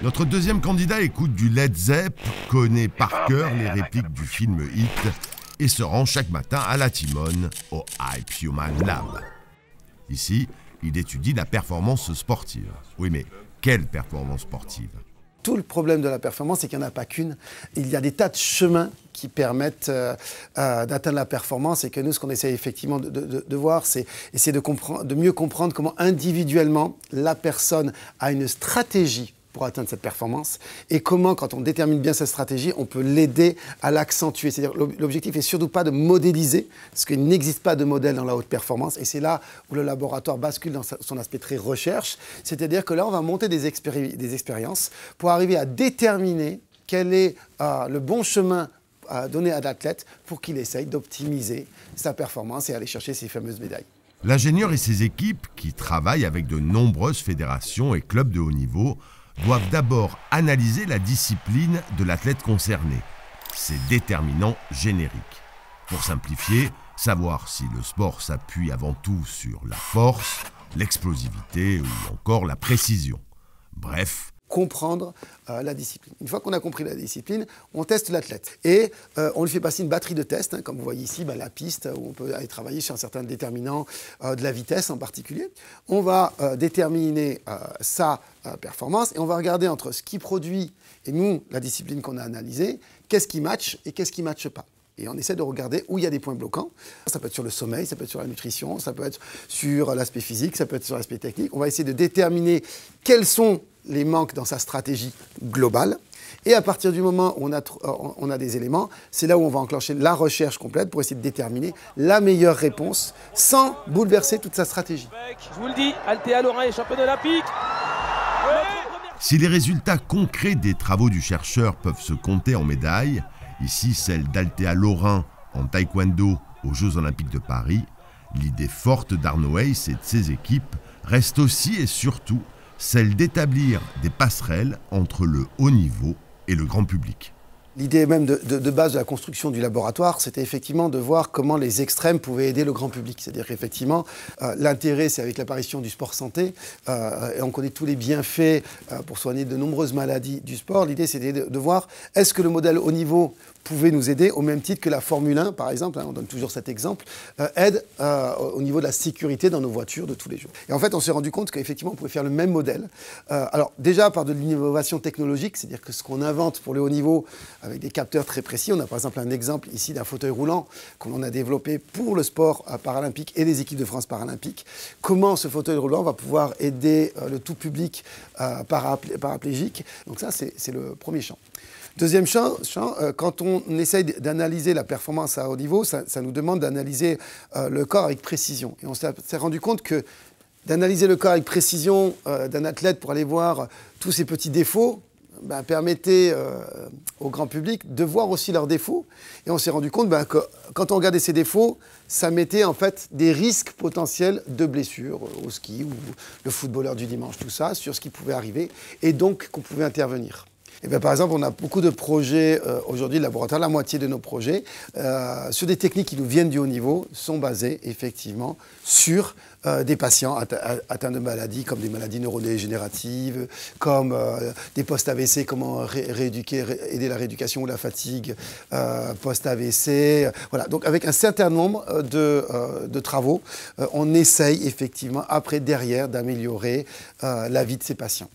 Notre deuxième candidat écoute du Led Zepp, connaît par cœur les répliques du film Hit et se rend chaque matin à la Timone, au Hype Human Lab. Ici, il étudie la performance sportive. Oui, mais quelle performance sportive ? Tout le problème de la performance, c'est qu'il n'y en a pas qu'une. Il y a des tas de chemins qui permettent d'atteindre la performance et que nous, ce qu'on essaie effectivement de voir, c'est essayer de mieux comprendre comment individuellement la personne a une stratégie pour atteindre cette performance et comment, quand on détermine bien cette stratégie, on peut l'aider à l'accentuer. C'est-à-dire l'objectif n'est surtout pas de modéliser, parce qu'il n'existe pas de modèle dans la haute performance et c'est là où le laboratoire bascule dans son aspect très recherche. C'est-à-dire que là, on va monter des expériences pour arriver à déterminer quel est le bon chemin à donner à l'athlète pour qu'il essaye d'optimiser sa performance et aller chercher ces fameuses médailles. L'ingénieur et ses équipes, qui travaillent avec de nombreuses fédérations et clubs de haut niveau, doivent d'abord analyser la discipline de l'athlète concerné, ses déterminants génériques. Pour simplifier, savoir si le sport s'appuie avant tout sur la force, l'explosivité ou encore la précision. Bref, comprendre la discipline. Une fois qu'on a compris la discipline, on teste l'athlète. Et on lui fait passer une batterie de tests, comme vous voyez ici, la piste, où on peut aller travailler sur un certain déterminant de la vitesse en particulier. On va déterminer sa performance et on va regarder entre ce qui produit et nous, la discipline qu'on a analysée, qu'est-ce qui match et qu'est-ce qui ne matche pas. Et on essaie de regarder où il y a des points bloquants. Ça peut être sur le sommeil, ça peut être sur la nutrition, ça peut être sur l'aspect physique, ça peut être sur l'aspect technique. On va essayer de déterminer quels sont les manques dans sa stratégie globale. Et à partir du moment où on a des éléments, c'est là où on va enclencher la recherche complète pour essayer de déterminer la meilleure réponse sans bouleverser toute sa stratégie. Je vous le dis, Althea Lorin est championne olympique. Si les résultats concrets des travaux du chercheur peuvent se compter en médailles, ici celle d'Althea Lorin en taekwondo aux Jeux Olympiques de Paris, l'idée forte d'Arnaud Hayes et de ses équipes reste aussi et surtout celle d'établir des passerelles entre le haut niveau et le grand public. L'idée même de base de la construction du laboratoire, c'était effectivement de voir comment les extrêmes pouvaient aider le grand public. C'est-à-dire qu'effectivement, l'intérêt, c'est avec l'apparition du sport santé, et on connaît tous les bienfaits pour soigner de nombreuses maladies du sport. L'idée, c'était de voir, est-ce que le modèle haut niveau pouvait nous aider, au même titre que la Formule 1, par exemple, on donne toujours cet exemple, aide au niveau de la sécurité dans nos voitures de tous les jours. Et en fait, on s'est rendu compte qu'effectivement, on pouvait faire le même modèle. Alors, déjà, par de l'innovation technologique, c'est-à-dire que ce qu'on invente pour le haut niveau, avec des capteurs très précis, on a par exemple un exemple ici d'un fauteuil roulant qu'on a développé pour le sport paralympique et les équipes de France paralympiques. Comment ce fauteuil roulant va pouvoir aider le tout public paraplégique. Donc ça, c'est le premier champ. Deuxième champ, quand on essaye d'analyser la performance à haut niveau, ça nous demande d'analyser le corps avec précision. Et on s'est rendu compte que d'analyser le corps avec précision d'un athlète pour aller voir tous ses petits défauts permettait au grand public de voir aussi leurs défauts. Et on s'est rendu compte que quand on regardait ces défauts, ça mettait en fait des risques potentiels de blessures au ski ou le footballeur du dimanche, tout ça, sur ce qui pouvait arriver, et donc qu'on pouvait intervenir. Et par exemple, on a beaucoup de projets aujourd'hui, le laboratoire, la moitié de nos projets, sur des techniques qui nous viennent du haut niveau, sont basés effectivement sur des patients atteints de maladies comme des maladies neurodégénératives, comme des post-AVC, comment aider la rééducation ou la fatigue post-AVC. Voilà, donc avec un certain nombre de travaux, on essaye effectivement, après, derrière, d'améliorer la vie de ces patients.